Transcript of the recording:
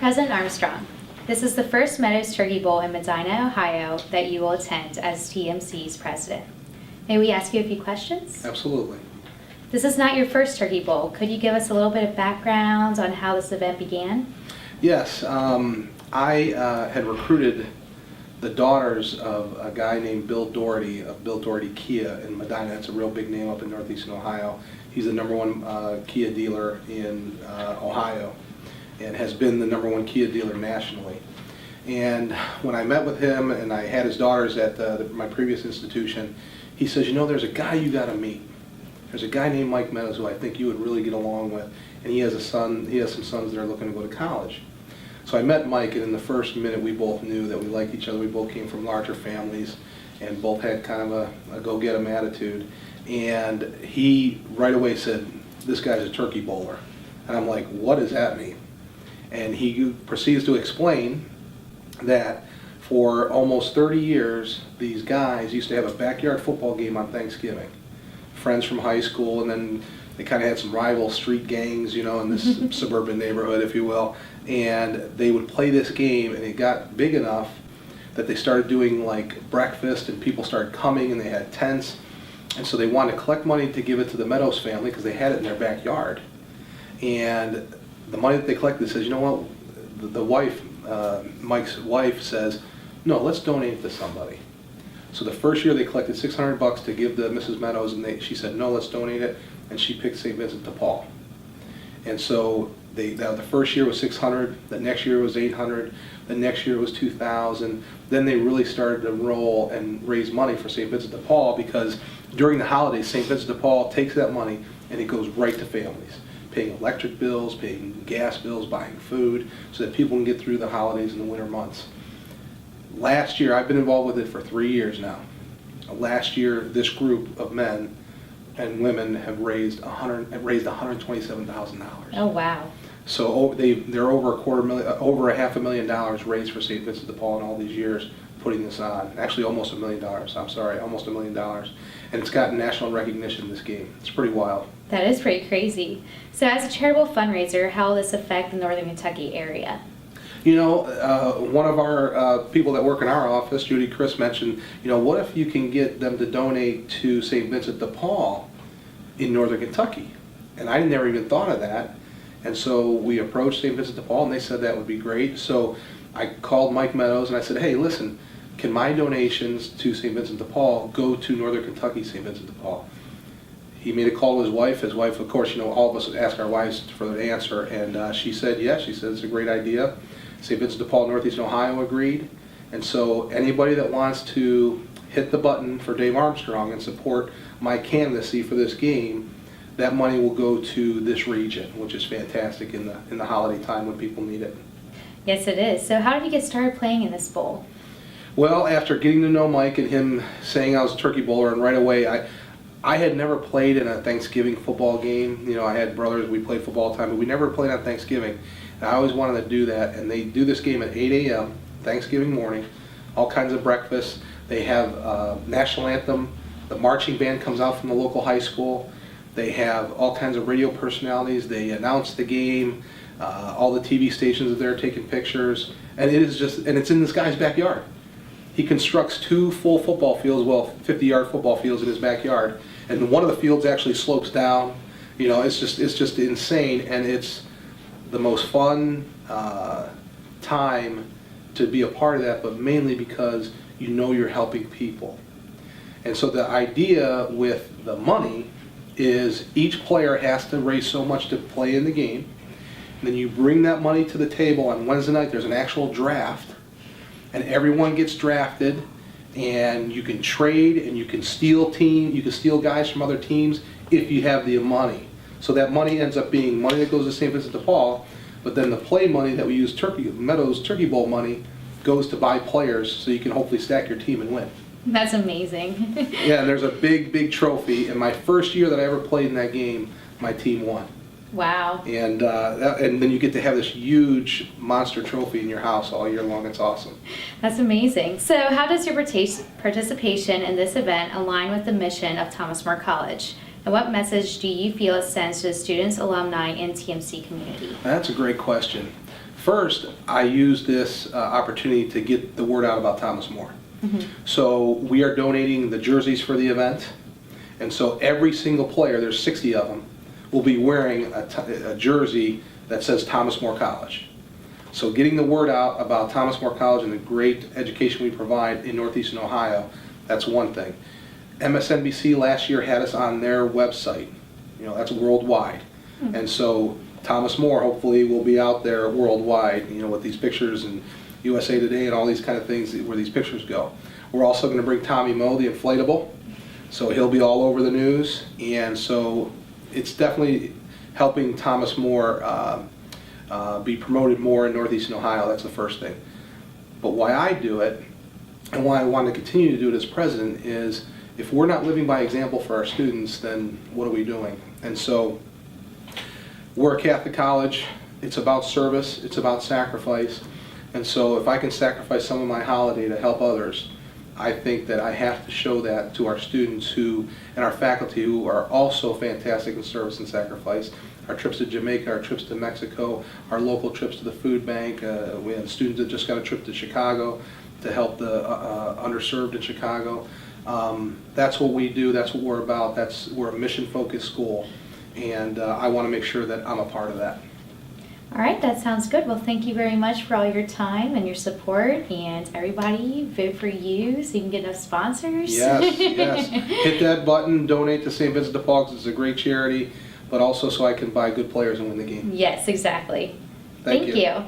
President Armstrong, this is the first Meadows Turkey Bowl in Medina, Ohio that you will attend as TMC's president. May we ask you a few questions? Absolutely. This is not your first Turkey Bowl. Could you give us a little bit of background on how this event began? Yes, I had recruited the daughters of a guy named Bill Doherty of Bill Doherty Kia in Medina. That's a real big name up in Northeastern Ohio. He's the #1 Kia dealer in Ohio and has been the #1 Kia dealer nationally. And when I met with him and I had his daughters at my previous institution, he says, you know, there's a guy you got to meet. There's a guy named Mike Meadows who I think you would really get along with, and he has a son. He has some sons that are looking to go to college. So I met Mike, and in the first minute we both knew that we liked each other. We both came from larger families and both had kind of a go-get-em attitude. And he right away said, this guy's a turkey bowler. And I'm like, what does that mean? And he proceeds to explain that for almost 30 years, these guys used to have a backyard football game on Thanksgiving. Friends from high school, and then they kind of had some rival street gangs, you know, in this suburban neighborhood, if you will. And they would play this game, and it got big enough that they started doing like breakfast, and people started coming, and they had tents. And so they wanted to collect money to give it to the Meadows family because they had it in their backyard. And the money that they collected says, you know what, the wife, Mike's wife says, no, let's donate it to somebody. So the first year they collected $600 to give to Mrs. Meadows, and she said, no, let's donate it, and she picked St. Vincent de Paul. And so the first year was $600, the next year was $800, the next year was $2,000. Then they really started to roll and raise money for St. Vincent de Paul, because during the holidays, St. Vincent de Paul takes that money and it goes right to families, paying electric bills, paying gas bills, buying food, so that people can get through the holidays in the winter months. Last year, I've been involved with it for 3 years now. Last year, this group of men and women have raised $127,000. Oh, wow. So they're over over $500,000 raised for St. Vincent de Paul in all these years putting this on. Actually, almost $1 million. I'm sorry, almost $1 million. And it's gotten national recognition, this game. It's pretty wild. That is pretty crazy. So as a charitable fundraiser, how will this affect the Northern Kentucky area? You know, one of our people that work in our office, Judy Chris, mentioned, you know, what if you can get them to donate to St. Vincent de Paul in Northern Kentucky? And I never even thought of that. And so we approached St. Vincent de Paul, and they said that would be great. So I called Mike Meadows, and I said, hey, listen, can my donations to St. Vincent de Paul go to Northern Kentucky St. Vincent de Paul? He made a call to his wife. His wife, of course, you know, all of us ask our wives for the answer, and she said yes. She said it's a great idea. St. Vincent de Paul, Northeastern Ohio agreed. And so anybody that wants to hit the button for Dave Armstrong and support my candidacy for this game, that money will go to this region, which is fantastic in the holiday time when people need it. Yes, it is. So how did you get started playing in this bowl? Well, after getting to know Mike and him saying I was a turkey bowler, and right away I had never played in a Thanksgiving football game. You know, I had brothers, we played football all the time, but we never played on Thanksgiving. And I always wanted to do that, and they do this game at 8 a.m. Thanksgiving morning, all kinds of breakfast. They have national anthem. The marching band comes out from the local high school. They have all kinds of radio personalities. They announce the game. All the TV stations are there taking pictures, and it's in this guy's backyard. He constructs 2 full football fields, well, 50-yard football fields in his backyard, and one of the fields actually slopes down. You know, it's just insane, and it's the most fun time to be a part of that, but mainly because you know you're helping people. And so the idea with the money is each player has to raise so much to play in the game. And then you bring that money to the table on Wednesday night. There's an actual draft, and everyone gets drafted, and you can trade and you can steal guys from other teams if you have the money. So that money ends up being money that goes to St. Vincent de Paul, but then the play money that we use, Meadows Turkey Bowl money, goes to buy players so you can hopefully stack your team and win. That's amazing. Yeah, and there's a big trophy. In my first year that I ever played in that game, my team won. Wow. And then you get to have this huge monster trophy in your house all year long. It's awesome. That's amazing. So how does your participation in this event align with the mission of Thomas More College? And what message do you feel it sends to the students, alumni, and TMC community? That's a great question. First, I use this opportunity to get the word out about Thomas More. So we are donating the jerseys for the event, and so every single player, there's 60 of them, will be wearing a jersey that says Thomas More College. So getting the word out about Thomas More College and the great education we provide in Northeastern Ohio, that's one thing. MSNBC last year had us on their website. You know, that's worldwide. And so Thomas More hopefully will be out there worldwide, you know, with these pictures and USA Today and all these kind of things where these pictures go. We're also going to bring Tommy Moe, the inflatable, so he'll be all over the news. And so it's definitely helping Thomas More be promoted more in Northeastern Ohio. That's the first thing. But why I do it and why I want to continue to do it as president is if we're not living by example for our students, then what are we doing? And so we're a Catholic college. It's about service. It's about sacrifice. And so if I can sacrifice some of my holiday to help others, I think that I have to show that to our students and our faculty who are also fantastic in service and sacrifice. Our trips to Jamaica, our trips to Mexico, our local trips to the food bank. We have students that just got a trip to Chicago to help the underserved in Chicago. That's what we do. That's what we're about. We're a mission-focused school, and I want to make sure that I'm a part of that. All right, that sounds good. Well, thank you very much for all your time and your support, and everybody vote for you so you can get enough sponsors. Yes, yes. Hit that button, donate to St. Vincent de Paul because it's a great charity, but also so I can buy good players and win the game. Yes, exactly. Thank you. you.